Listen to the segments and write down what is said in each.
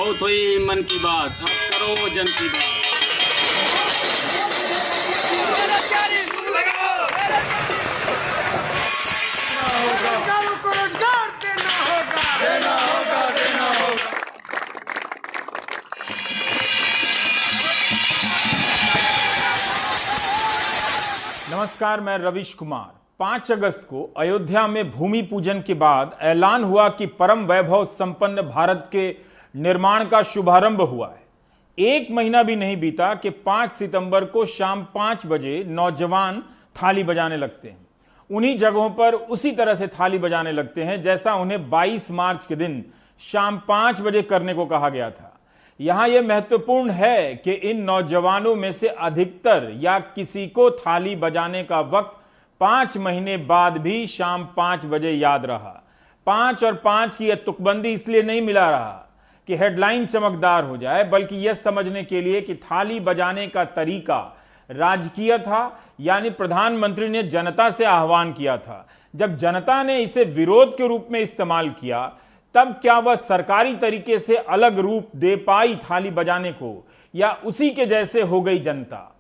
बहुत हुई मन की बात, अब करो जन की बात। नमस्कार, मैं रविश कुमार। 5 अगस्त को अयोध्या में भूमि पूजन के बाद ऐलान हुआ कि परम वैभव संपन्न भारत के निर्माण का शुभारंभ हुआ है। 1 महीना भी नहीं बीता कि 5 सितंबर को शाम 5 बजे नौजवान थाली बजाने लगते हैं। उन्हीं जगहों पर उसी तरह से थाली बजाने लगते हैं जैसा उन्हें 22 मार्च के दिन शाम 5 बजे करने को कहा गया था। यहां यह महत्वपूर्ण है कि इन नौजवानों में से अधिकतर या किसी को थाली बजाने का वक्त 5 महीने बाद भी शाम 5 बजे याद रहा। 5 और 5 की यह तुकबंदी इसलिए नहीं मिला रहा कि हेडलाइन चमकदार हो जाए, बल्कि यह समझने के लिए कि थाली बजाने का तरीका राजकीय था, यानी प्रधानमंत्री ने जनता से आह्वान किया था। जब जनता ने इसे विरोध के रूप में इस्तेमाल किया, तब क्या वह सरकारी तरीके से अलग रूप दे पाई थाली बजाने को, या उसी के जैसे हो गई जनता?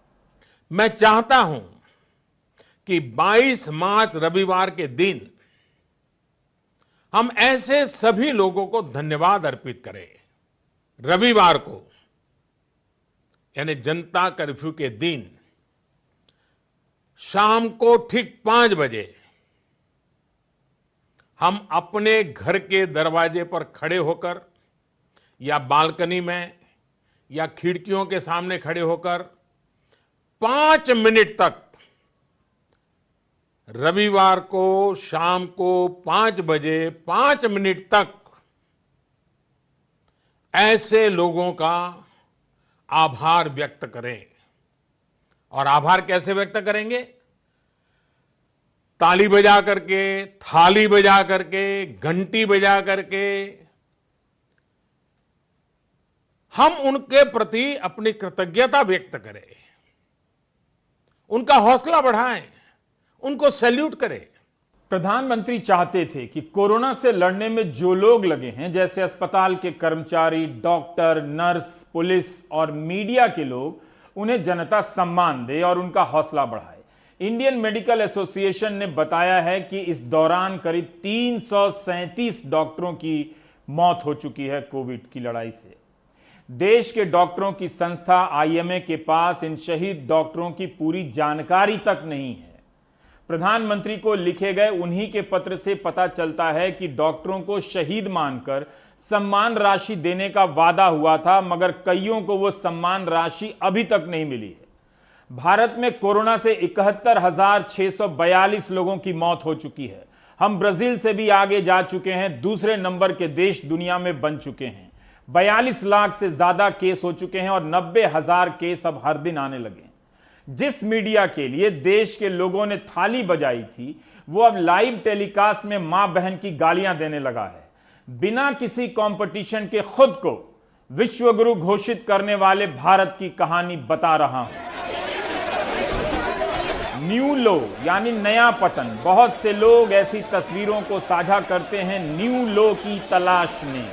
मैं चाहता हूं कि 22 मार्च रविवार के दिन हम ऐसे सभी लोगों को धन्यवाद अर्पित करें। रविवार को यानी जनता कर्फ्यू के दिन शाम को ठीक 5 बजे हम अपने घर के दरवाजे पर खड़े होकर या बालकनी में या खिड़कियों के सामने खड़े होकर 5 मिनट तक रविवार को शाम को 5 बजे 5 मिनट तक ऐसे लोगों का आभार व्यक्त करें। और आभार कैसे व्यक्त करेंगे? ताली बजा करके, थाली बजा करके, घंटी बजा करके हम उनके प्रति अपनी कृतज्ञता व्यक्त करें, उनका हौसला बढ़ाएं, उनको सैल्यूट करें। प्रधानमंत्री चाहते थे कि कोरोना से लड़ने में जो लोग लगे हैं, जैसे अस्पताल के कर्मचारी, डॉक्टर, नर्स, पुलिस और मीडिया के लोग, उन्हें जनता सम्मान दे और उनका हौसला बढ़ाए। इंडियन मेडिकल एसोसिएशन ने बताया है कि इस दौरान करीब 337 डॉक्टरों की मौत हो चुकी है कोविड की लड़ाई से। देश के डॉक्टरों की संस्था आईएमए के पास इन शहीद डॉक्टरों की पूरी जानकारी तक नहीं है। प्रधानमंत्री को लिखे गए उन्हीं के पत्र से पता चलता है कि डॉक्टरों को शहीद मानकर सम्मान राशि देने का वादा हुआ था, मगर कईयों को वो सम्मान राशि अभी तक नहीं मिली है। भारत में कोरोना से 71,642 लोगों की मौत हो चुकी है। हम ब्राजील से भी आगे जा चुके हैं, दूसरे नंबर के देश दुनिया में बन चुके हैं। 42 लाख से ज्यादा केस हो चुके हैं और 90,000 केस अब हर दिन आने लगे। जिस मीडिया के लिए देश के लोगों ने थाली बजाई थी, वो अब लाइव टेलीकास्ट में मां बहन की गालियां देने लगा है। बिना किसी कंपटीशन के खुद को विश्वगुरु घोषित करने वाले भारत की कहानी बता रहा हूं। न्यू लो यानी नया पतन। बहुत से लोग ऐसी तस्वीरों को साझा करते हैं न्यू लो की तलाश में।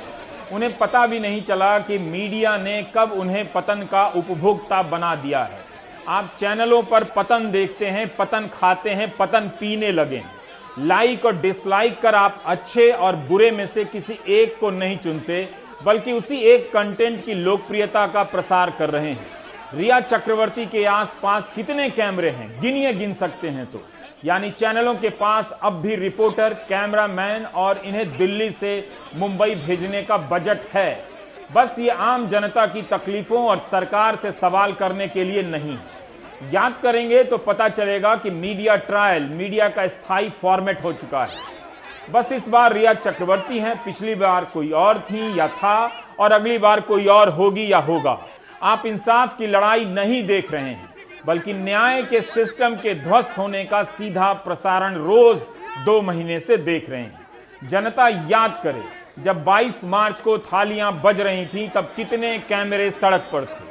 उन्हें पता भी नहीं चला कि मीडिया ने कब उन्हें पतन का उपभोक्ता बना दिया है। आप चैनलों पर पतन देखते हैं, पतन खाते हैं, पतन पीने लगे हैं। लाइक और डिसलाइक कर आप अच्छे और बुरे में से किसी एक को नहीं चुनते, बल्कि उसी एक कंटेंट की लोकप्रियता का प्रसार कर रहे हैं। रिया चक्रवर्ती के आसपास कितने कैमरे हैं, गिनिए, गिन सकते हैं तो। यानी चैनलों के पास अब भी रिपोर्टर, कैमरामैन और इन्हें दिल्ली से मुंबई भेजने का बजट है। बस ये आम जनता की तकलीफों और सरकार से सवाल करने के लिए नहीं। याद करेंगे तो पता चलेगा कि मीडिया ट्रायल मीडिया का स्थायी फॉर्मेट हो चुका है। बस इस बार रिया चक्रवर्ती हैं, पिछली बार कोई और थी या था, और अगली बार कोई और होगी या होगा। आप इंसाफ की लड़ाई नहीं देख रहे हैं, बल्कि न्याय के सिस्टम के ध्वस्त होने का सीधा प्रसारण रोज 2 महीने से देख रहे हैं। जनता याद करे, जब 22 मार्च को थालियां बज रही थी तब कितने कैमरे सड़क पर थे।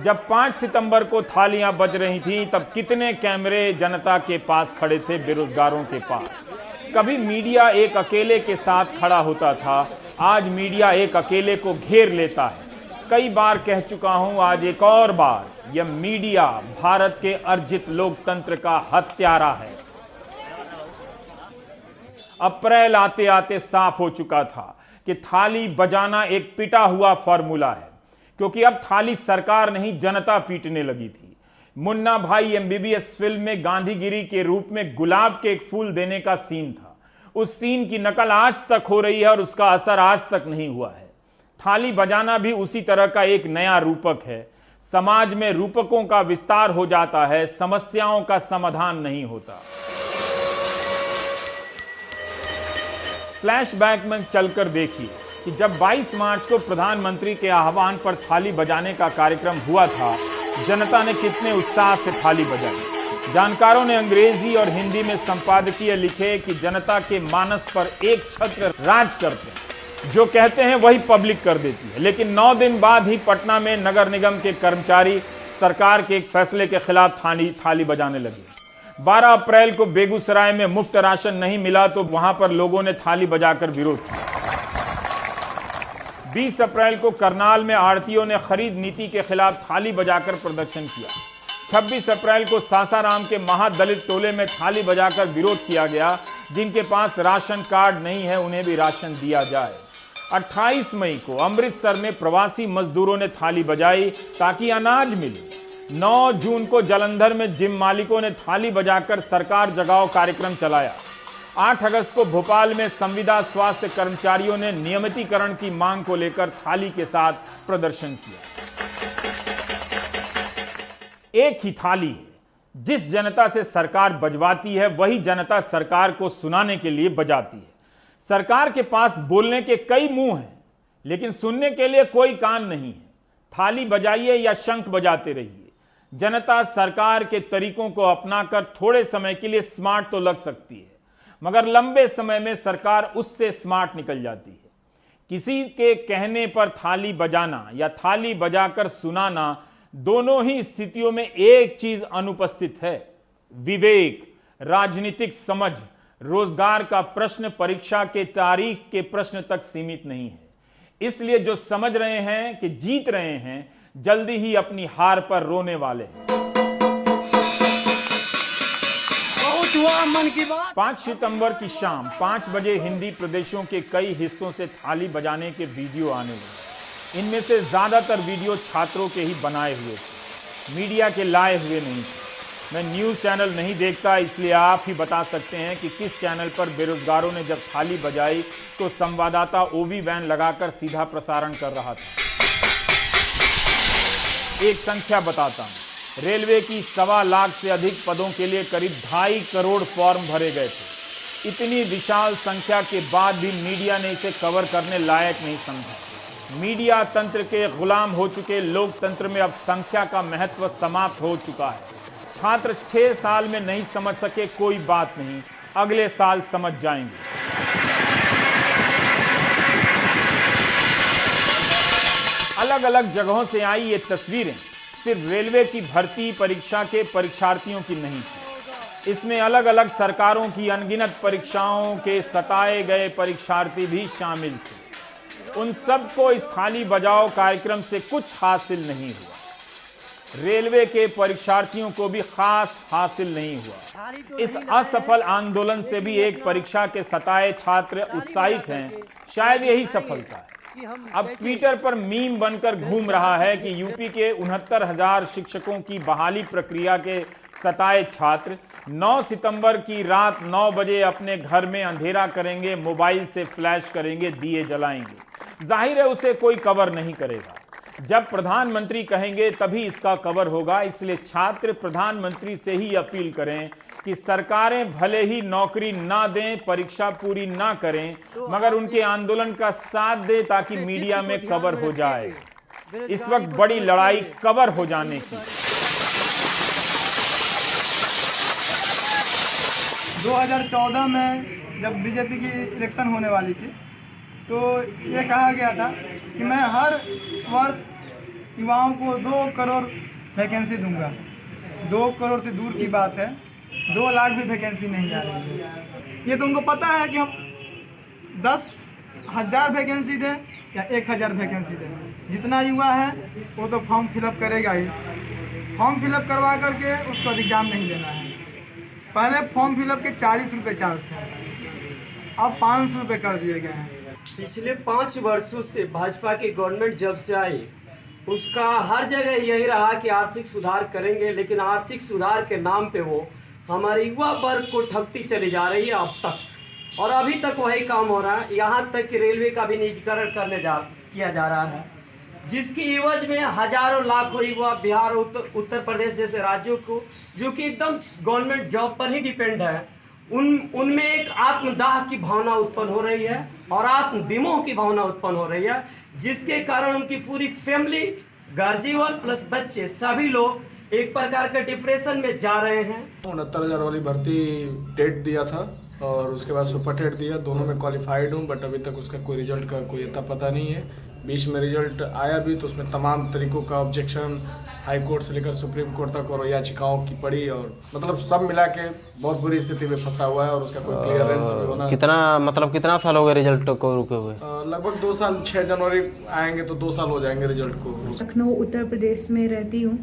जब 5 सितंबर को थालियां बज रही थी तब कितने कैमरे जनता के पास खड़े थे, बेरोजगारों के पास। कभी मीडिया एक अकेले के साथ खड़ा होता था, आज मीडिया एक अकेले को घेर लेता है। कई बार कह चुका हूं, आज एक और बार, यह मीडिया भारत के अर्जित लोकतंत्र का हत्यारा है। अप्रैल आते आते साफ हो चुका था कि थाली बजाना एक पिटा हुआ फॉर्मूला है, क्योंकि अब थाली सरकार नहीं जनता पीटने लगी थी। मुन्ना भाई एमबीबीएस फिल्म में गांधीगिरी के रूप में गुलाब के एक फूल देने का सीन था। उस सीन की नकल आज तक हो रही है और उसका असर आज तक नहीं हुआ है। थाली बजाना भी उसी तरह का एक नया रूपक है। समाज में रूपकों का विस्तार हो जाता है, समस्याओं का समाधान नहीं होता। फ्लैशबैक में चलकर देखिए कि जब 22 मार्च को प्रधानमंत्री के आह्वान पर थाली बजाने का कार्यक्रम हुआ था, जनता ने कितने उत्साह से थाली बजाई। जानकारों ने अंग्रेजी और हिंदी में संपादकीय लिखे कि जनता के मानस पर एक छत्र राज करते हैं, जो कहते हैं वही पब्लिक कर देती है। लेकिन 9 दिन बाद ही पटना में नगर निगम के कर्मचारी सरकार के एक फैसले के खिलाफ थाली बजाने लगे। 12 अप्रैल को बेगूसराय में मुफ्त राशन नहीं मिला तो वहां पर लोगों ने थाली बजाकर विरोध किया। 20 अप्रैल को करनाल में आढ़तियों ने खरीद नीति के खिलाफ थाली बजाकर प्रदर्शन किया। 26 अप्रैल को सासाराम के महादलित टोले में थाली बजाकर विरोध किया गया। जिनके पास राशन कार्ड नहीं है उन्हें भी राशन दिया जाए। 28 मई को अमृतसर में प्रवासी मजदूरों ने थाली बजाई ताकि अनाज मिले। 9 जून को जालंधर में जिम मालिकों ने थाली बजाकर सरकार जगाओ कार्यक्रम चलाया। 8 अगस्त को भोपाल में संविदा स्वास्थ्य कर्मचारियों ने नियमितीकरण की मांग को लेकर थाली के साथ प्रदर्शन किया। एक ही थाली है, जिस जनता से सरकार बजवाती है वही जनता सरकार को सुनाने के लिए बजाती है। सरकार के पास बोलने के कई मुंह हैं, लेकिन सुनने के लिए कोई कान नहीं है। थाली बजाइए या शंख बजाते रहिए, जनता सरकार के तरीकों को अपनाकर थोड़े समय के लिए स्मार्ट तो लग सकती है, मगर लंबे समय में सरकार उससे स्मार्ट निकल जाती है। किसी के कहने पर थाली बजाना या थाली बजाकर सुनाना, दोनों ही स्थितियों में एक चीज अनुपस्थित है, विवेक, राजनीतिक समझ। रोजगार का प्रश्न परीक्षा के तारीख के प्रश्न तक सीमित नहीं है। इसलिए जो समझ रहे हैं कि जीत रहे हैं, जल्दी ही अपनी हार पर रोने वाले हैं। 5 सितंबर की शाम 5 बजे हिंदी प्रदेशों के कई हिस्सों से थाली बजाने के वीडियो आने लगे। इनमें से ज्यादातर वीडियो छात्रों के ही बनाए हुए थे, मीडिया के लाए हुए नहीं थे। मैं न्यूज चैनल नहीं देखता, इसलिए आप ही बता सकते हैं कि किस चैनल पर बेरोजगारों ने जब थाली बजाई तो संवाददाता ओवी वैन लगाकर सीधा प्रसारण कर रहा था। एक संख्या बताता हूं, रेलवे की 1.25 लाख से अधिक पदों के लिए करीब 2.5 करोड़ फॉर्म भरे गए थे। इतनी विशाल संख्या के बाद भी मीडिया ने इसे कवर करने लायक नहीं समझा। मीडिया तंत्र के गुलाम हो चुके लोकतंत्र में अब संख्या का महत्व समाप्त हो चुका है। छात्र 6 साल में नहीं समझ सके, कोई बात नहीं, अगले साल समझ जाएंगे। अलग अलग जगहों से आई ये तस्वीरें सिर्फ रेलवे की भर्ती परीक्षा के परीक्षार्थियों की नहीं थी। इसमें अलग अलग सरकारों की अनगिनत परीक्षाओं के सताए गए परीक्षार्थी भी शामिल थे। उन सबको इस थाली बजाओ कार्यक्रम से कुछ हासिल नहीं हुआ। रेलवे के परीक्षार्थियों को भी खास हासिल नहीं हुआ। इस असफल आंदोलन से भी एक परीक्षा के सताए छात्र उत्साहित हैं। शायद यही सफलता है। अब ट्विटर पर मीम बनकर घूम रहा है कि यूपी के 69,000 शिक्षकों की बहाली प्रक्रिया के सताए छात्र 9 सितंबर की रात 9 बजे अपने घर में अंधेरा करेंगे, मोबाइल से फ्लैश करेंगे, दिए जलाएंगे। जाहिर है उसे कोई कवर नहीं करेगा। जब प्रधानमंत्री कहेंगे तभी इसका कवर होगा। इसलिए छात्र प्रधानमंत्री से ही अपील करें कि सरकारें भले ही नौकरी ना दें, परीक्षा पूरी ना करें, मगर उनके आंदोलन का साथ दे ताकि मीडिया में कवर हो जाए। इस वक्त बड़ी लड़ाई कवर हो जाने की। 2014 में जब बीजेपी की इलेक्शन होने वाली थी तो ये कहा गया था कि मैं हर वर्ष युवाओं को 2 करोड़ वैकेंसी दूंगा। 2 करोड़ से दूर की बात है, 2 लाख भी वैकेंसी नहीं आ रही है। ये तो उनको पता है कि हम 10 1000 वैकेंसी दें या 1000 वैकेंसी दें, जितना युवा है वो तो फॉर्म फिलअप करेगा ही। फॉर्म फिलअप करवा करके उसको एग्ज़ाम नहीं देना है। पहले फॉर्म फिलअप के 40 रुपये चार्ज थे, अब 500 रुपये कर दिए गए हैं। पिछले 5 वर्षों से भाजपा की गवर्नमेंट जब से आई उसका हर जगह यही रहा कि आर्थिक सुधार करेंगे, लेकिन आर्थिक सुधार के नाम पे वो हमारे युवा वर्ग को ठगती चली जा रही है अब तक, और अभी तक वही काम हो रहा है। यहाँ तक कि रेलवे का भी निजीकरण किया जा रहा है, जिसकी एवज में हजारों लाखों युवा बिहार और उत्तर प्रदेश जैसे राज्यों को, जो कि एकदम गवर्नमेंट जॉब पर ही डिपेंड है, उनमें एक आत्मदाह की भावना उत्पन्न हो रही है और आत्म विमोह की भावना उत्पन्न हो रही है, जिसके कारण उनकी पूरी फैमिली, गार्जियन प्लस बच्चे सभी लोग एक प्रकार के डिप्रेशन में जा रहे हैं। 69,000 वाली भर्ती टेट दिया था और उसके बाद सुपर टेट दिया, दोनों में क्वालिफाइड हूँ, बट अभी तक उसका कोई रिजल्ट का कोई इतना पता नहीं है। बीच में रिजल्ट आया भी तो उसमें तमाम तरीकों का ऑब्जेक्शन हाई कोर्ट से लेकर सुप्रीम कोर्ट तक और याचिकाओं की पड़ी, और मतलब सब मिला के बहुत बुरी स्थिति में फंसा हुआ है और उसका कोई क्लियरेंस भी होना। कितना साल हो गए रिजल्ट को रुके हुए? लगभग 2 साल। 6 जनवरी आएंगे तो 2 साल हो जाएंगे रिजल्ट को। लखनऊ उत्तर प्रदेश में रहती हूँ।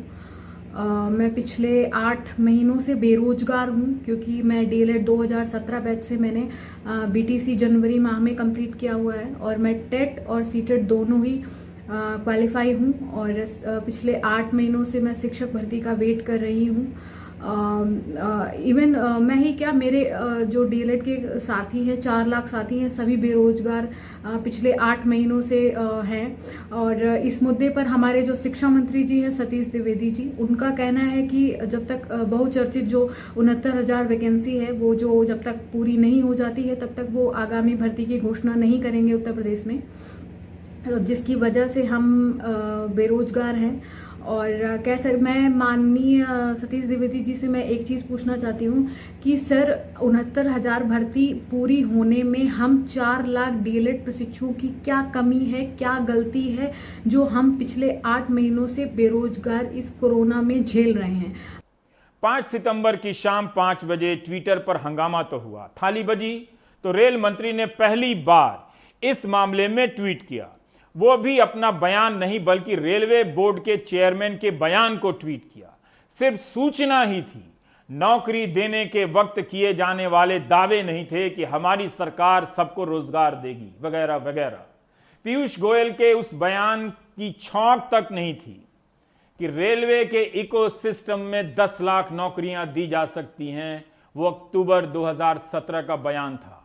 मैं पिछले 8 महीनों से बेरोजगार हूँ, क्योंकि मैं डीएलएड 2017 बैच से मैंने बीटीसी जनवरी माह में कंप्लीट किया हुआ है और मैं टेट और सीटेट दोनों ही क्वालिफाई हूँ, और पिछले 8 महीनों से मैं शिक्षक भर्ती का वेट कर रही हूँ। इवन मैं ही क्या, मेरे जो डीएलएड के साथी हैं, 4 लाख साथी हैं, सभी बेरोजगार पिछले 8 महीनों से हैं। और इस मुद्दे पर हमारे जो शिक्षा मंत्री जी हैं सतीश द्विवेदी जी, उनका कहना है कि जब तक बहुचर्चित जो 69,000 वैकेंसी है वो जो जब तक पूरी नहीं हो जाती है तब तक वो आगामी भर्ती की घोषणा नहीं करेंगे उत्तर प्रदेश में, जिसकी वजह से हम बेरोजगार हैं। और मैं माननीय सतीश द्विवेदी जी से मैं एक चीज़ पूछना चाहती हूँ कि सर 69,000 भर्ती पूरी होने में हम 4 लाख डीएलएड प्रशिक्षुओं की क्या कमी है, क्या गलती है जो हम पिछले 8 महीनों से बेरोजगार इस कोरोना में झेल रहे हैं। 5 सितंबर की शाम 5 बजे ट्विटर पर हंगामा तो हुआ, थाली बजी तो रेल मंत्री ने पहली बार इस मामले में ट्वीट किया। वो भी अपना बयान नहीं बल्कि रेलवे बोर्ड के चेयरमैन के बयान को ट्वीट किया। सिर्फ सूचना ही थी, नौकरी देने के वक्त किए जाने वाले दावे नहीं थे कि हमारी सरकार सबको रोजगार देगी वगैरह वगैरह। पीयूष गोयल के उस बयान की छौंक तक नहीं थी कि रेलवे के इकोसिस्टम में 10 लाख नौकरियां दी जा सकती हैं। वो अक्टूबर 2017 का बयान था।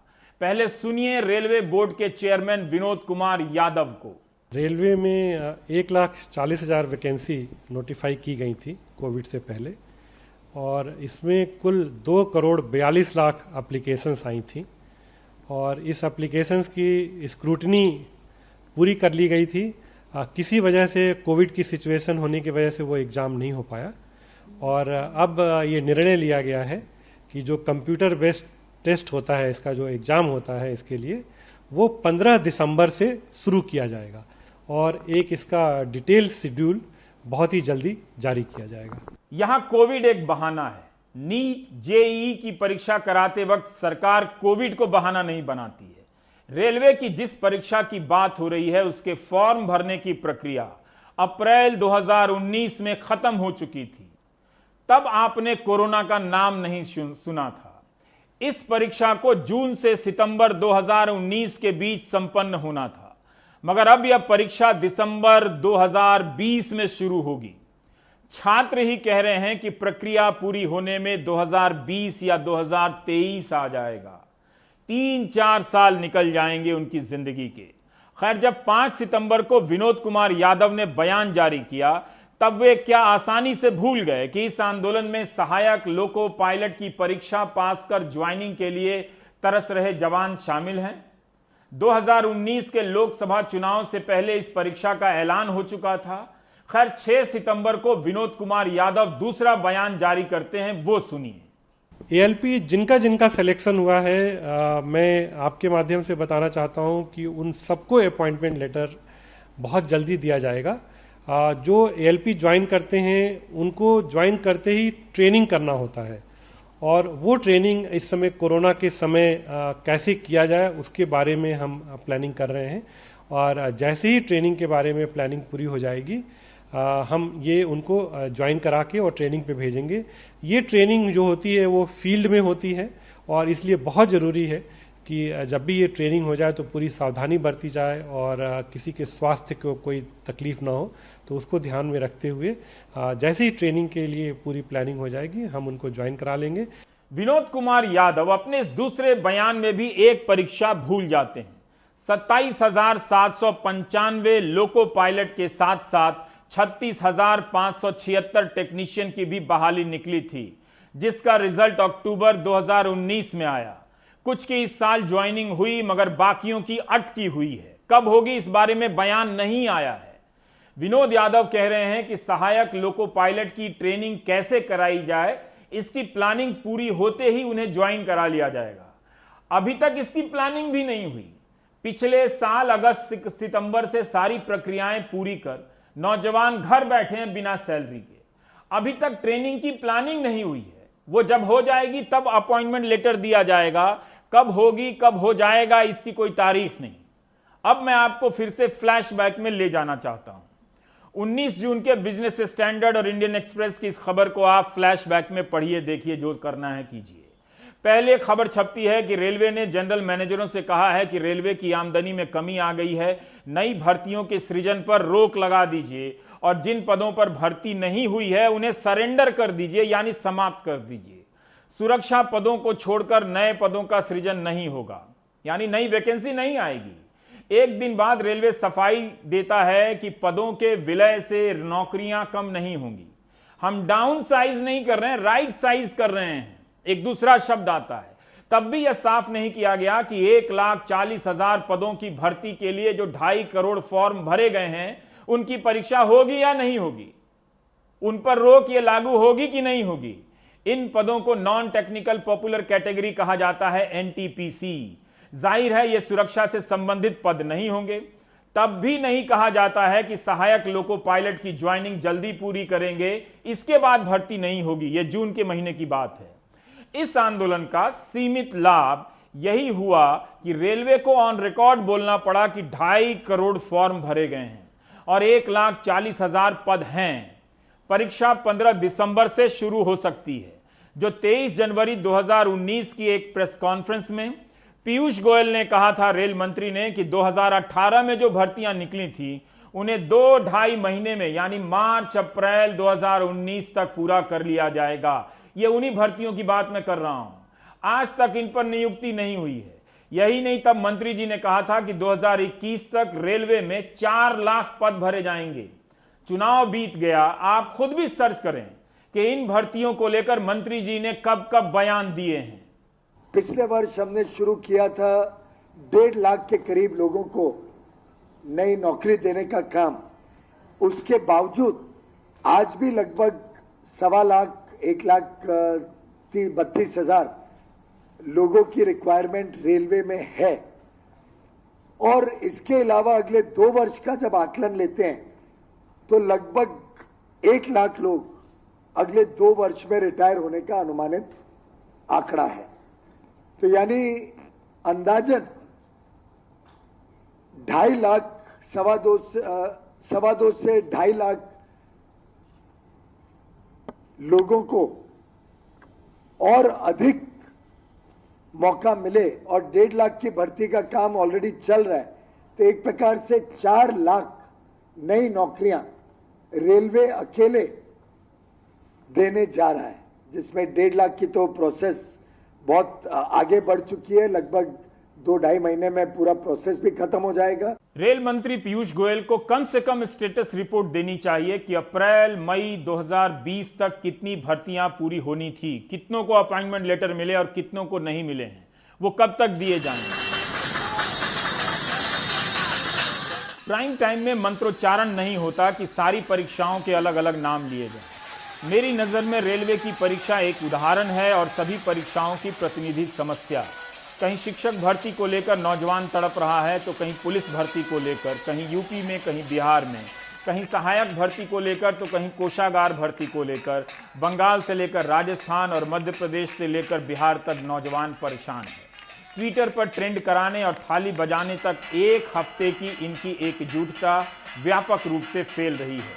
पहले सुनिए रेलवे बोर्ड के चेयरमैन विनोद कुमार यादव को। रेलवे में 1,40,000 वैकेंसी नोटिफाई की गई थी कोविड से पहले, और इसमें कुल 2,42 लाख एप्लीकेशंस आई थी, और इस एप्लीकेशंस की स्क्रूटनी पूरी कर ली गई थी। किसी वजह से कोविड की सिचुएशन होने की वजह से वो एग्ज़ाम नहीं हो पाया, और अब ये निर्णय लिया गया है कि जो कंप्यूटर बेस्ड टेस्ट होता है, इसका जो एग्ज़ाम होता है इसके लिए, वो 15 दिसंबर से शुरू किया जाएगा, और एक इसका डिटेल शेड्यूल बहुत ही जल्दी जारी किया जाएगा। यहां कोविड एक बहाना है। नीट जेईई की परीक्षा कराते वक्त सरकार कोविड को बहाना नहीं बनाती है। रेलवे की जिस परीक्षा की बात हो रही है उसके फॉर्म भरने की प्रक्रिया अप्रैल 2019 में खत्म हो चुकी थी। तब आपने कोरोना का नाम नहीं सुना था। इस परीक्षा को जून से सितंबर 2019 के बीच संपन्न होना था, मगर अब यह परीक्षा दिसंबर 2020 में शुरू होगी। छात्र ही कह रहे हैं कि प्रक्रिया पूरी होने में 2020 या 2023 आ जाएगा। 3-4 साल निकल जाएंगे उनकी जिंदगी के। खैर, जब 5 सितंबर को विनोद कुमार यादव ने बयान जारी किया तब वे क्या आसानी से भूल गए कि इस आंदोलन में सहायक लोको पायलट की परीक्षा पास कर ज्वाइनिंग के लिए तरस रहे जवान शामिल हैं। 2019 के लोकसभा चुनाव से पहले इस परीक्षा का ऐलान हो चुका था। खैर, 6 सितंबर को विनोद कुमार यादव दूसरा बयान जारी करते हैं, वो सुनिए। एएलपी जिनका सिलेक्शन हुआ है, मैं आपके माध्यम से बताना चाहता हूं कि उन सबको अपॉइंटमेंट लेटर बहुत जल्दी दिया जाएगा। जो एएलपी ज्वाइन करते हैं उनको ज्वाइन करते ही ट्रेनिंग करना होता है, और वो ट्रेनिंग इस समय कोरोना के समय कैसे किया जाए उसके बारे में हम प्लानिंग कर रहे हैं। और जैसे ही ट्रेनिंग के बारे में प्लानिंग पूरी हो जाएगी हम ये उनको ज्वाइन करा के और ट्रेनिंग पे भेजेंगे। ये ट्रेनिंग जो होती है वो फील्ड में होती है और इसलिए बहुत ज़रूरी है कि जब भी ये ट्रेनिंग हो जाए तो पूरी सावधानी बरती जाए और किसी के स्वास्थ्य को कोई तकलीफ ना हो, तो उसको ध्यान में रखते हुए जैसे ही ट्रेनिंग के लिए पूरी प्लानिंग हो जाएगी हम उनको ज्वाइन करा लेंगे। विनोद कुमार यादव अपने इस दूसरे बयान में भी एक परीक्षा भूल जाते हैं। 27,795 लोको पायलट के साथ साथ 36,576 टेक्नीशियन की भी बहाली निकली थी, जिसका रिजल्ट अक्टूबर 2019 में आया। कुछ की इस साल ज्वाइनिंग हुई मगर बाकियों की अटकी हुई है। कब होगी इस बारे में बयान नहीं आया है। विनोद यादव कह रहे हैं कि सहायक लोको पायलट की ट्रेनिंग कैसे कराई जाए इसकी प्लानिंग पूरी होते ही उन्हें ज्वाइन करा लिया जाएगा। अभी तक इसकी प्लानिंग भी नहीं हुई। पिछले साल अगस्त सितंबर से सारी प्रक्रियाएं पूरी कर नौजवान घर बैठे हैं बिना सैलरी के। अभी तक ट्रेनिंग की प्लानिंग नहीं हुई है। वो जब हो जाएगी तब अपॉइंटमेंट लेटर दिया जाएगा। कब होगी कब हो जाएगा इसकी कोई तारीख नहीं। अब मैं आपको फिर से फ्लैशबैक में ले जाना चाहता हूं। 19 जून के बिजनेस स्टैंडर्ड और इंडियन एक्सप्रेस की इस खबर को आप फ्लैशबैक में पढ़िए, देखिए, जो करना है कीजिए। पहले खबर छपती है कि रेलवे ने जनरल मैनेजरों से कहा है कि रेलवे की आमदनी में कमी आ गई है, नई भर्तियों के सृजन पर रोक लगा दीजिए और जिन पदों पर भर्ती नहीं हुई है उन्हें सरेंडर कर दीजिए, यानी समाप्त कर दीजिए। सुरक्षा पदों को छोड़कर नए पदों का सृजन नहीं होगा, यानी नई वैकेंसी नहीं आएगी। एक दिन बाद रेलवे सफाई देता है कि पदों के विलय से नौकरियां कम नहीं होंगी। हम डाउन साइज नहीं कर रहे हैं, राइट साइज कर रहे हैं। एक दूसरा शब्द आता है। तब भी यह साफ नहीं किया गया कि 1,40,000 पदों की भर्ती के लिए जो 2.5 करोड़ फॉर्म भरे गए हैं उनकी परीक्षा होगी या नहीं होगी, उन पर रोक ये लागू होगी कि नहीं होगी। इन पदों को नॉन टेक्निकल पॉपुलर कैटेगरी कहा जाता है, NTPC। जाहिर है ये सुरक्षा से संबंधित पद नहीं होंगे। तब भी नहीं कहा जाता है कि सहायक लोको पायलट की ज्वाइनिंग जल्दी पूरी करेंगे, इसके बाद भर्ती नहीं होगी। यह जून के महीने की बात है। इस आंदोलन का सीमित लाभ यही हुआ कि रेलवे को ऑन रिकॉर्ड बोलना पड़ा कि 2.5 करोड़ फॉर्म भरे गए हैं और 1,40,000 पद हैं। परीक्षा 15 दिसंबर से शुरू हो सकती है। जो 23 जनवरी 2019 की एक प्रेस कॉन्फ्रेंस में पीयूष गोयल ने कहा था, रेल मंत्री ने, कि 2018 में जो भर्तियां निकली थी उन्हें 2-2.5 महीने में, यानी मार्च अप्रैल 2019 तक पूरा कर लिया जाएगा। ये उन्हीं भर्तियों की बात मैं कर रहा हूं। आज तक इन पर नियुक्ति नहीं हुई है। यही नहीं, तब मंत्री जी ने कहा था कि 2021 तक रेलवे में 4 लाख पद भरे जाएंगे। चुनाव बीत गया, आप खुद भी सर्च करें कि इन भर्तियों को लेकर मंत्री जी ने कब कब बयान दिए हैं। पिछले वर्ष हमने शुरू किया था 1.5 लाख के करीब लोगों को नई नौकरी देने का काम। उसके बावजूद आज भी लगभग 1.25 लाख 1,32,000 लोगों की रिक्वायरमेंट रेलवे में है। और इसके अलावा अगले 2 वर्ष का जब आकलन लेते हैं तो लगभग 1 लाख लोग अगले 2 वर्ष में रिटायर होने का अनुमानित आंकड़ा है। तो यानी अंदाजन 2.5 लाख, 2.25 से 2.5 लाख लोगों को और अधिक मौका मिले और 1.5 लाख की भर्ती का काम ऑलरेडी चल रहा है, तो एक प्रकार से 4 लाख नई नौकरियां रेलवे अकेले देने जा रहा है, जिसमें 1.5 लाख की तो प्रोसेस बहुत आगे बढ़ चुकी है। लगभग 2-2.5 महीने में पूरा प्रोसेस भी खत्म हो जाएगा। रेल मंत्री पीयूष गोयल को कम से कम स्टेटस रिपोर्ट देनी चाहिए कि अप्रैल मई 2020 तक कितनी भर्तियां पूरी होनी थी, कितनों को अपॉइंटमेंट लेटर मिले और कितनों को नहीं मिले हैं, वो कब तक दिए जाएंगे। प्राइम टाइम में मंत्रोच्चारण नहीं होता कि सारी परीक्षाओं के अलग अलग नाम लिए जाएं। मेरी नजर में रेलवे की परीक्षा एक उदाहरण है और सभी परीक्षाओं की प्रतिनिधि समस्या। कहीं शिक्षक भर्ती को लेकर नौजवान तड़प रहा है, तो कहीं पुलिस भर्ती को लेकर, कहीं यूपी में, कहीं बिहार में, कहीं सहायक भर्ती को लेकर तो कहीं कोषागार भर्ती को लेकर। बंगाल से लेकर राजस्थान और मध्य प्रदेश से लेकर बिहार तक नौजवान परेशान है। ट्विटर पर ट्रेंड कराने और थाली बजाने तक एक हफ्ते की इनकी एकजुटता व्यापक रूप से फैल रही है।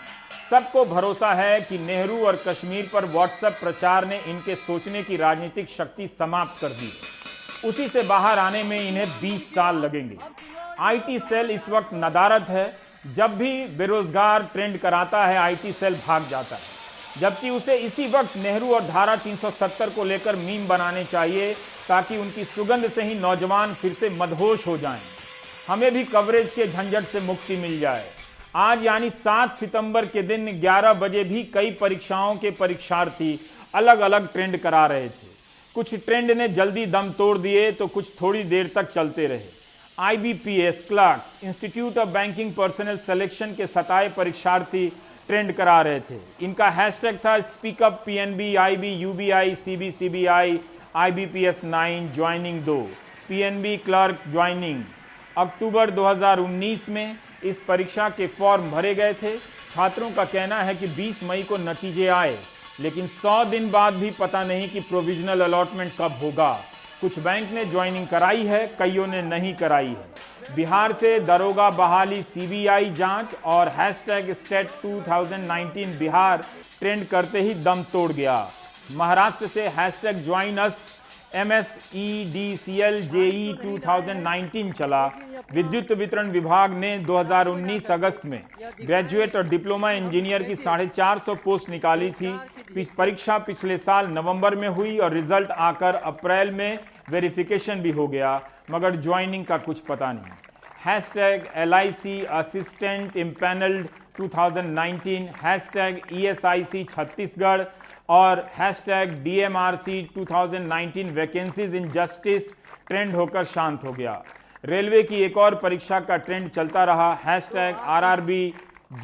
सबको भरोसा है कि नेहरू और कश्मीर पर व्हाट्सएप प्रचार ने इनके सोचने की राजनीतिक शक्ति समाप्त कर दी। उसी से बाहर आने में इन्हें 20 साल लगेंगे। आईटी सेल इस वक्त नदारद है। जब भी बेरोजगार ट्रेंड कराता है, आईटी सेल भाग जाता है, जबकि उसे इसी वक्त नेहरू और धारा 370 को लेकर मीम बनाने चाहिए ताकि उनकी सुगंध से ही नौजवान फिर से मदहोश हो जाएं। हमें भी कवरेज के झंझट से मुक्ति मिल जाए। आज यानी 7 सितंबर के दिन 11 बजे भी कई परीक्षाओं के परीक्षार्थी अलग अलग ट्रेंड करा रहे थे। कुछ ट्रेंड ने जल्दी दम तोड़ दिए तो कुछ थोड़ी देर तक चलते रहे। IBPS clerks, institute of banking personal selection के सताए परीक्षार्थी ट्रेंड करा रहे थे। इनका हैशटैग था speak up PNB, IB, UBI, CB, CBI, IBPS 9 joining 2, PNB clerk joining. October 2019 में इस परीक्षा के फॉर्म भरे गए थे। छात्रों का कहना है कि 20 मई को नतीजे आए, लेकिन 100 दिन बाद भी पता नहीं कि प्रोविजनल अलॉटमेंट कब होगा। कुछ बैंक ने ज्वाइनिंग कराई है, कईयों ने नहीं कराई है। बिहार से दरोगा बहाली CBI जांच और हैशटैग स्टेट 2019 बिहार ट्रेंड करते ही दम तोड़ गया। महाराष्ट्र से hashtag join us MSEDCL JEE 2019 चला। विद्युत वितरण विभाग ने 2019 अगस्त में ग्रेजुएट और डिप्लोमा इंजीनियर की 450 पोस्ट निकाली थी। परीक्षा पिछले साल नवंबर में हुई और रिजल्ट आकर अप्रैल में वेरिफिकेशन भी हो गया, मगर ज्वाइनिंग का कुछ पता नहीं। Hashtag LIC assistant empanelled 2019, hashtag ESIC Chhattisgarh और hashtag DMRC 2019 vacancies in justice trend होकर शांत हो गया। रेलवे की एक और परीक्षा का ट्रेंड चलता रहा, हैशटैग RRB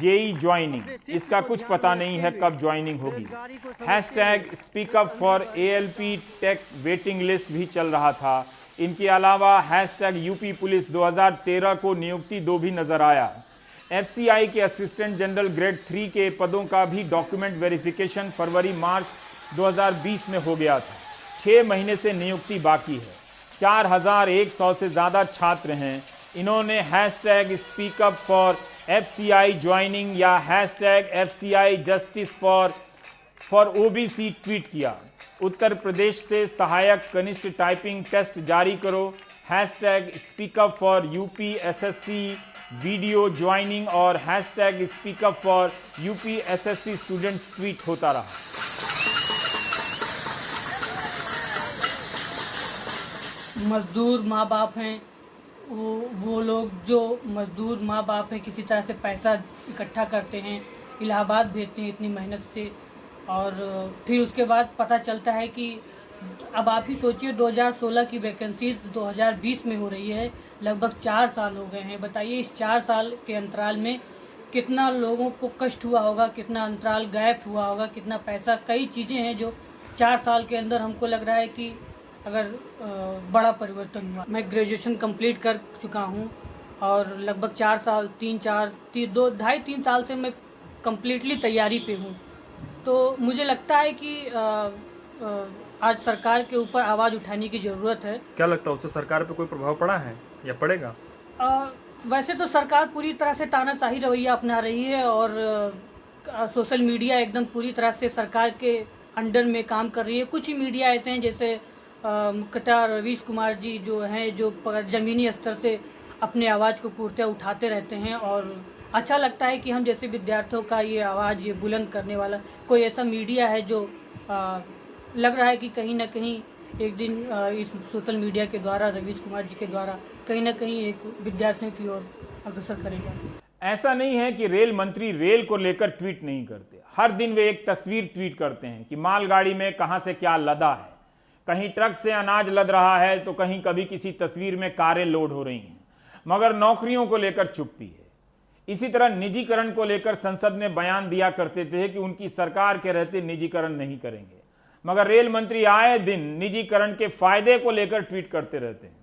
JEE ज्वाइनिंग। इसका कुछ पता नहीं है कब ज्वाइनिंग होगी। Hashtag speak up for ALP tech waiting list भी चल रहा था। इनके अलावा हैशटैग UP पुलिस 2013 को नियुक्ति 2 भी नजर आया। FCI के असिस्टेंट जनरल ग्रेड 3 के पदों का भी डॉक्यूमेंट वेरिफिकेशन फरवरी-मार्च 2020 में हो गया था। 6 महीने से नियुक्ति बाकी है। 4100 से ज्यादा छात्र हैं। इन्होंने hashtag speak up for FCI joining या hashtag FCI justice for OBC tweet किया। उत्तर प्रदेश से सहायक कनिष्ठ टाइपिंग टेस्ट जारी करो, hashtag speak up for UP SSC video joining और hashtag speak up for UP SSC students tweet होता रहा। मजदूर माँ बाप हैं, वो लोग जो मजदूर माँ बाप हैं किसी तरह से पैसा इकट्ठा करते हैं, इलाहाबाद भेजते हैं इतनी मेहनत से, और फिर उसके बाद पता चलता है कि अब आप ही सोचिए 2016 की वैकेंसीज 2020 में हो रही है। लगभग 4 साल हो गए हैं। बताइए इस 4 साल के अंतराल में कितना लोगों को कष्ट हुआ होगा, कितना अंतराल गैप हुआ होगा, कितना पैसा, कई चीज़ें हैं जो 4 साल के अंदर हमको लग रहा है कि अगर बड़ा परिवर्तन हुआ। मैं ग्रेजुएशन कंप्लीट कर चुका हूं और लगभग 4 साल 2.5-3 साल से मैं कम्प्लीटली तैयारी पे हूं। तो मुझे लगता है कि आज सरकार के ऊपर आवाज़ उठाने की ज़रूरत है। क्या लगता है उससे सरकार पे कोई प्रभाव पड़ा है या पड़ेगा? वैसे तो सरकार पूरी तरह से तानाशाही रवैया अपना रही है और सोशल मीडिया एकदम पूरी तरह से सरकार के अंडर में काम कर रही है। कुछ ही मीडिया ऐसे हैं जैसे मुख्यतः रवीश कुमार जी जो हैं, जो ज़मीनी स्तर से अपने आवाज़ को पूर्णतः उठाते रहते हैं और अच्छा लगता है कि हम जैसे विद्यार्थियों का ये आवाज़ ये बुलंद करने वाला कोई ऐसा मीडिया है जो लग रहा है कि कहीं ना कहीं एक दिन इस सोशल मीडिया के द्वारा, रवीश कुमार जी के द्वारा कहीं ना कहीं एक विद्यार्थियों की ओर अग्रसर करेगा। ऐसा नहीं है कि रेल मंत्री रेल को लेकर ट्वीट नहीं करते। हर दिन वे एक तस्वीर ट्वीट करते हैं कि मालगाड़ी में कहां से क्या लदा है। कहीं ट्रक से अनाज लद रहा है तो कहीं कभी किसी तस्वीर में कारें लोड हो रही हैं, मगर नौकरियों को लेकर चुप्पी है। इसी तरह निजीकरण को लेकर संसद में बयान दिया करते थे कि उनकी सरकार के रहते निजीकरण नहीं करेंगे, मगर रेल मंत्री आए दिन निजीकरण के फायदे को लेकर ट्वीट करते रहते हैं।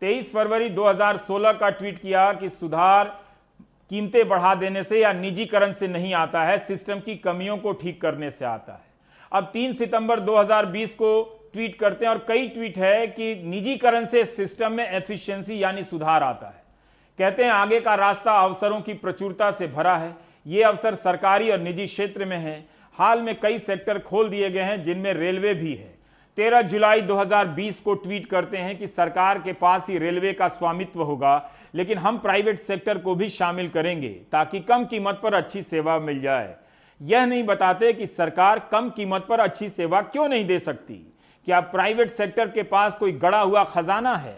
23 फरवरी 2016 का ट्वीट किया कि सुधार कीमतें बढ़ा देने से या निजीकरण से नहीं आता है, सिस्टम की कमियों को ठीक करने से आता है। अब 3 सितंबर 2020 को ट्वीट करते हैं और कई ट्वीट है कि निजीकरण से सिस्टम में एफिशिएंसी यानी सुधार आता है। कहते हैं आगे का रास्ता अवसरों की प्रचुरता से भरा है। ये अवसर सरकारी और निजी क्षेत्र में है। हाल में कई सेक्टर खोल दिए गए हैं जिनमें रेलवे भी है। 13 जुलाई 2020 को ट्वीट करते हैं कि सरकार के पास ही रेलवे का स्वामित्व होगा, लेकिन हम प्राइवेट सेक्टर को भी शामिल करेंगे ताकि कम कीमत पर अच्छी सेवा मिल जाए। यह नहीं बताते कि सरकार कम कीमत पर अच्छी सेवा क्यों नहीं दे सकती। क्या प्राइवेट सेक्टर के पास कोई गड़ा हुआ खजाना है?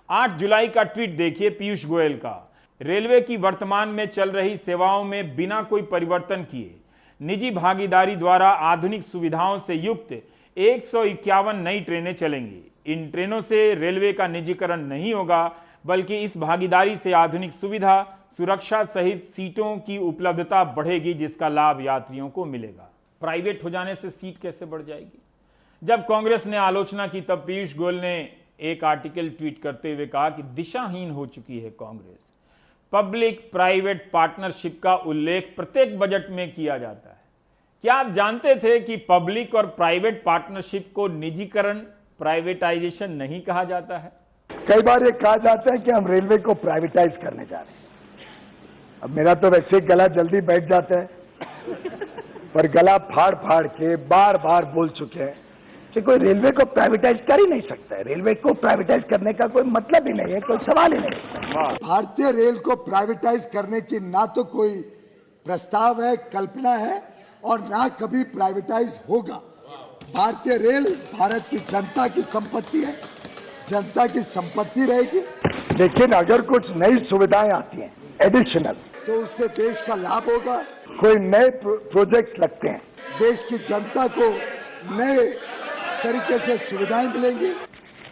8 जुलाई का ट्वीट देखिए पीयूष गोयल का। रेलवे की वर्तमान में चल रही सेवाओं में बिना कोई परिवर्तन किए निजी भागीदारी द्वारा आधुनिक सुविधाओं से युक्त 151 नई ट्रेनें चलेंगी। इन ट्रेनों से रेलवे का निजीकरण नहीं होगा, बल्कि इस भागीदारी से आधुनिक सुविधा, सुरक्षा सहित सीटों की उपलब्धता बढ़ेगी, जिसका लाभ यात्रियों को मिलेगा। प्राइवेट हो जाने से सीट कैसे बढ़ जाएगी? जब कांग्रेस ने आलोचना की तब पीयूष गोयल ने एक आर्टिकल ट्वीट करते हुए कहा कि दिशाहीन हो चुकी है कांग्रेस। पब्लिक प्राइवेट पार्टनरशिप का उल्लेख प्रत्येक बजट में किया जाता है। क्या आप जानते थे कि पब्लिक और प्राइवेट पार्टनरशिप को निजीकरण, प्राइवेटाइजेशन नहीं कहा जाता है? कई बार ये कहा जाता है कि हम रेलवे को प्राइवेटाइज करने जा रहे हैं। अब मेरा तो वैसे गला जल्दी बैठ जाता है, पर गला फाड़ फाड़ के बार बार बोल चुके हैं कि कोई रेलवे को प्राइवेटाइज कर ही नहीं सकता है। रेलवे को प्राइवेटाइज करने का कोई मतलब ही नहीं है, कोई सवाल ही नहीं। भारतीय रेल को प्राइवेटाइज करने की ना तो कोई प्रस्ताव है, कल्पना है, और ना कभी प्राइवेटाइज होगा। भारतीय रेल भारत की जनता की संपत्ति है, जनता की संपत्ति रहेगी। लेकिन अगर कुछ नई सुविधाएं आती हैं एडिशनल, तो उससे देश का लाभ होगा। कोई नए प्रोजेक्ट लगते हैं, देश की जनता को नए तरीके से सुविधाएं मिलेंगी।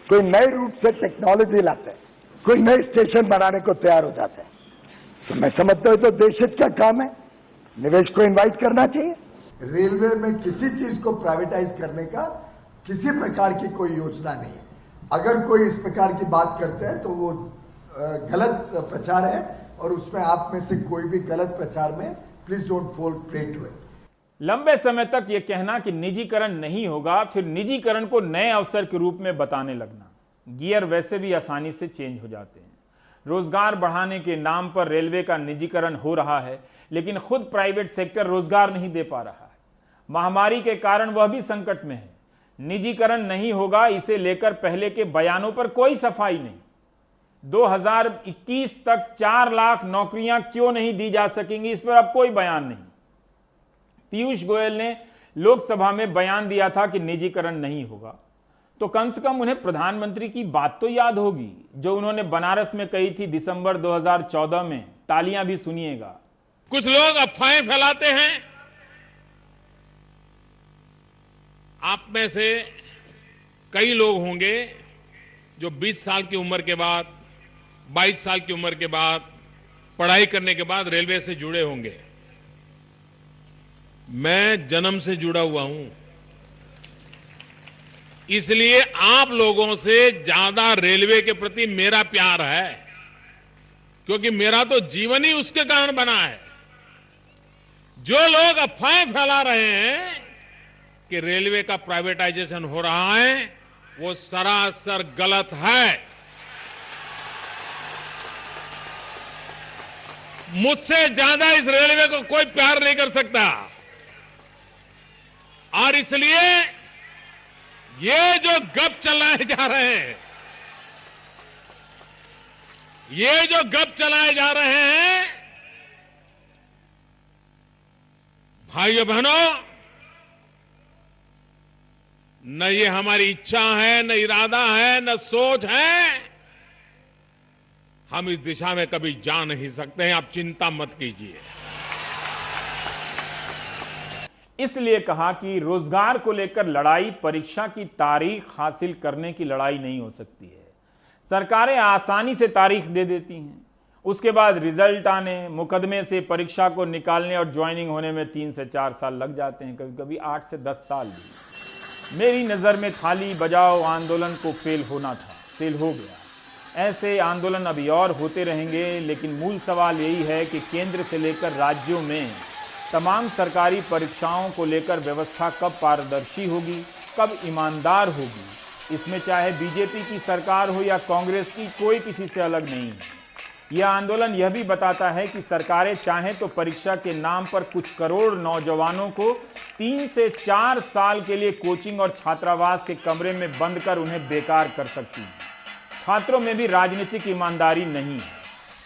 कोई नए रूप से टेक्नोलॉजी लाते हैं, कोई नए स्टेशन बनाने को तैयार हो जाते हैं, तो मैं समझता हूं तो देश हित का काम है, निवेश को इनवाइट करना चाहिए। रेलवे में किसी चीज को प्राइवेटाइज करने का किसी प्रकार की कोई योजना नहीं है। अगर कोई इस प्रकार की बात करते हैं तो वो गलत प्रचार है, और उसमें आप में से कोई भी गलत प्रचार में please don't fall prey to it. लंबे समय तक यह कहना कि निजीकरण नहीं होगा, फिर निजीकरण को नए अवसर के रूप में बताने लगना। गियर वैसे भी आसानी से चेंज हो जाते हैं। रोजगार बढ़ाने के नाम पर रेलवे का निजीकरण हो रहा है, लेकिन खुद प्राइवेट सेक्टर रोजगार नहीं दे पा रहा है। महामारी के कारण वह भी संकट में है। निजीकरण नहीं होगा, इसे लेकर पहले के बयानों पर कोई सफाई नहीं। 2021 तक 4 लाख नौकरियां क्यों नहीं दी जा सकेंगी, इस पर अब कोई बयान नहीं। पीयूष गोयल ने लोकसभा में बयान दिया था कि निजीकरण नहीं होगा, तो कम से कम उन्हें प्रधानमंत्री की बात तो याद होगी जो उन्होंने बनारस में कही थी दिसंबर 2014 में। तालियां भी सुनिएगा। कुछ लोग अफवाहें फैलाते हैं। आप में से कई लोग होंगे जो 20 साल की उम्र के बाद, 22 साल की उम्र के बाद, पढ़ाई करने के बाद रेलवे से जुड़े होंगे। मैं जन्म से जुड़ा हुआ हूं, इसलिए आप लोगों से ज्यादा रेलवे के प्रति मेरा प्यार है, क्योंकि मेरा तो जीवन ही उसके कारण बना है। जो लोग अफवाहें फैला रहे हैं कि रेलवे का प्राइवेटाइजेशन हो रहा है, वो सरासर गलत है। मुझसे ज्यादा इस रेलवे को कोई प्यार नहीं कर सकता, और इसलिए ये जो गप चलाए जा रहे हैं, ये जो गप चलाए जा रहे हैं, भाइयों बहनों, न ये हमारी इच्छा है, न इरादा है, न सोच है। हम इस दिशा में कभी जा नहीं सकते हैं। आप चिंता मत कीजिए। इसलिए कहा कि रोजगार को लेकर लड़ाई परीक्षा की तारीख हासिल करने की लड़ाई नहीं हो सकती है। सरकारें आसानी से तारीख दे देती हैं, उसके बाद रिजल्ट आने, मुकदमे से परीक्षा को निकालने और ज्वाइनिंग होने में 3 से 4 साल लग जाते हैं, कभी कभी 8 से 10 साल भी। मेरी नजर में थाली बजाओ आंदोलन को फेल होना था, फेल हो गया। ऐसे आंदोलन अभी और होते रहेंगे, लेकिन मूल सवाल यही है कि केंद्र से लेकर राज्यों में तमाम सरकारी परीक्षाओं को लेकर व्यवस्था कब पारदर्शी होगी, कब ईमानदार होगी। इसमें चाहे बीजेपी की सरकार हो या कांग्रेस की, कोई किसी से अलग नहीं है। यह आंदोलन यह भी बताता है कि सरकारें चाहें तो परीक्षा के नाम पर कुछ करोड़ नौजवानों को 3 से 4 साल के लिए कोचिंग और छात्रावास के कमरे में बंद कर उन्हें बेकार कर सकती हैं। छात्रों में भी राजनीतिक ईमानदारी नहीं है,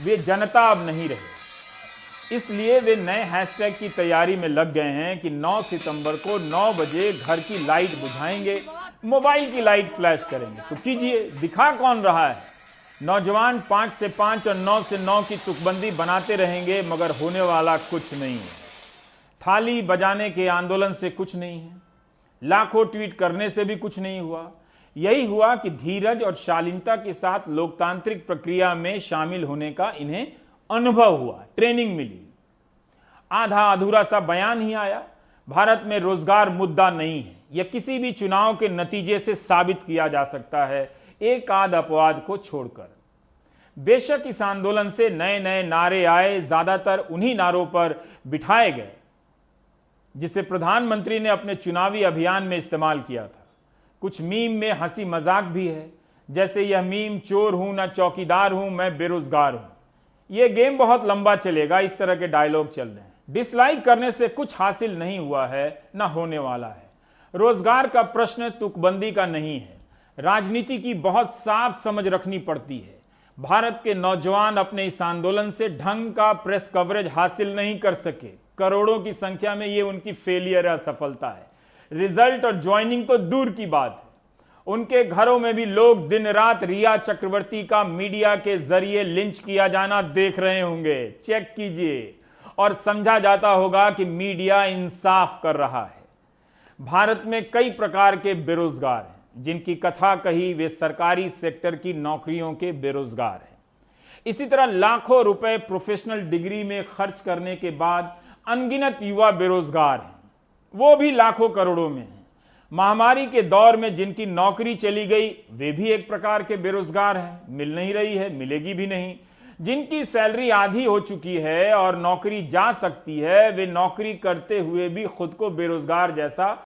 वे जनता अब नहीं रहे। इसलिए वे नए हैशटैग की तैयारी में लग गए हैं कि 9 सितंबर को 9 बजे घर की लाइट बुझाएंगे, मोबाइल की लाइट फ्लैश करेंगे। तो कीजिए, दिखा कौन रहा है। नौजवान 5 से 5 और 9 से 9 की तुकबंदी बनाते रहेंगे, मगर होने वाला कुछ नहीं है। थाली बजाने के आंदोलन से कुछ नहीं है, लाखों ट्वीट करने से भी कुछ नहीं हुआ। यही हुआ कि धीरज और शालीनता के साथ लोकतांत्रिक प्रक्रिया में शामिल होने का इन्हें अनुभव हुआ, ट्रेनिंग मिली। आधा अधूरा सा बयान ही आया। भारत में रोजगार मुद्दा नहीं है, यह किसी भी चुनाव के नतीजे से साबित किया जा सकता है, एक आध अपवाद को छोड़कर। बेशक इस आंदोलन से नए नए नारे आए, ज्यादातर उन्हीं नारों पर बिठाए गए जिसे प्रधानमंत्री ने अपने चुनावी अभियान में इस्तेमाल किया था। कुछ मीम में हंसी मजाक भी है, जैसे यह मीम चोर हूं ना चौकीदार हूं, मैं बेरोजगार हूं। यह गेम बहुत लंबा चलेगा, इस तरह के डायलॉग चल रहे हैं। डिसलाइक करने से कुछ हासिल नहीं हुआ है, ना होने वाला है। रोजगार का प्रश्न तुकबंदी का नहीं है, राजनीति की बहुत साफ समझ रखनी पड़ती है। भारत के नौजवान अपने इस आंदोलन से ढंग का प्रेस कवरेज हासिल नहीं कर सके। करोड़ों की संख्या में यह उनकी फेलियर है, असफलता है। रिजल्ट और ज्वाइनिंग तो दूर की बात है, उनके घरों में भी लोग दिन रात रिया चक्रवर्ती का मीडिया के जरिए लिंच किया जाना देख रहे होंगे। चेक कीजिए और समझा जाता होगा कि मीडिया इंसाफ कर रहा है। भारत में कई प्रकार के बेरोजगार हैं, जिनकी कथा कही वे सरकारी सेक्टर की नौकरियों के बेरोजगार हैं। इसी तरह लाखों रुपए प्रोफेशनल डिग्री में खर्च करने के बाद अनगिनत युवा बेरोजगार हैं, वो भी लाखों करोड़ों में हैं। महामारी के दौर में जिनकी नौकरी चली गई, वे भी एक प्रकार के बेरोजगार हैं, मिल नहीं रही है, मिलेगी भी नहीं। जिनकी सैलरी आधी हो चुकी है और नौकरी जा सकती है, वे नौकरी करते हुए भी खुद को बेरोजगार जैसा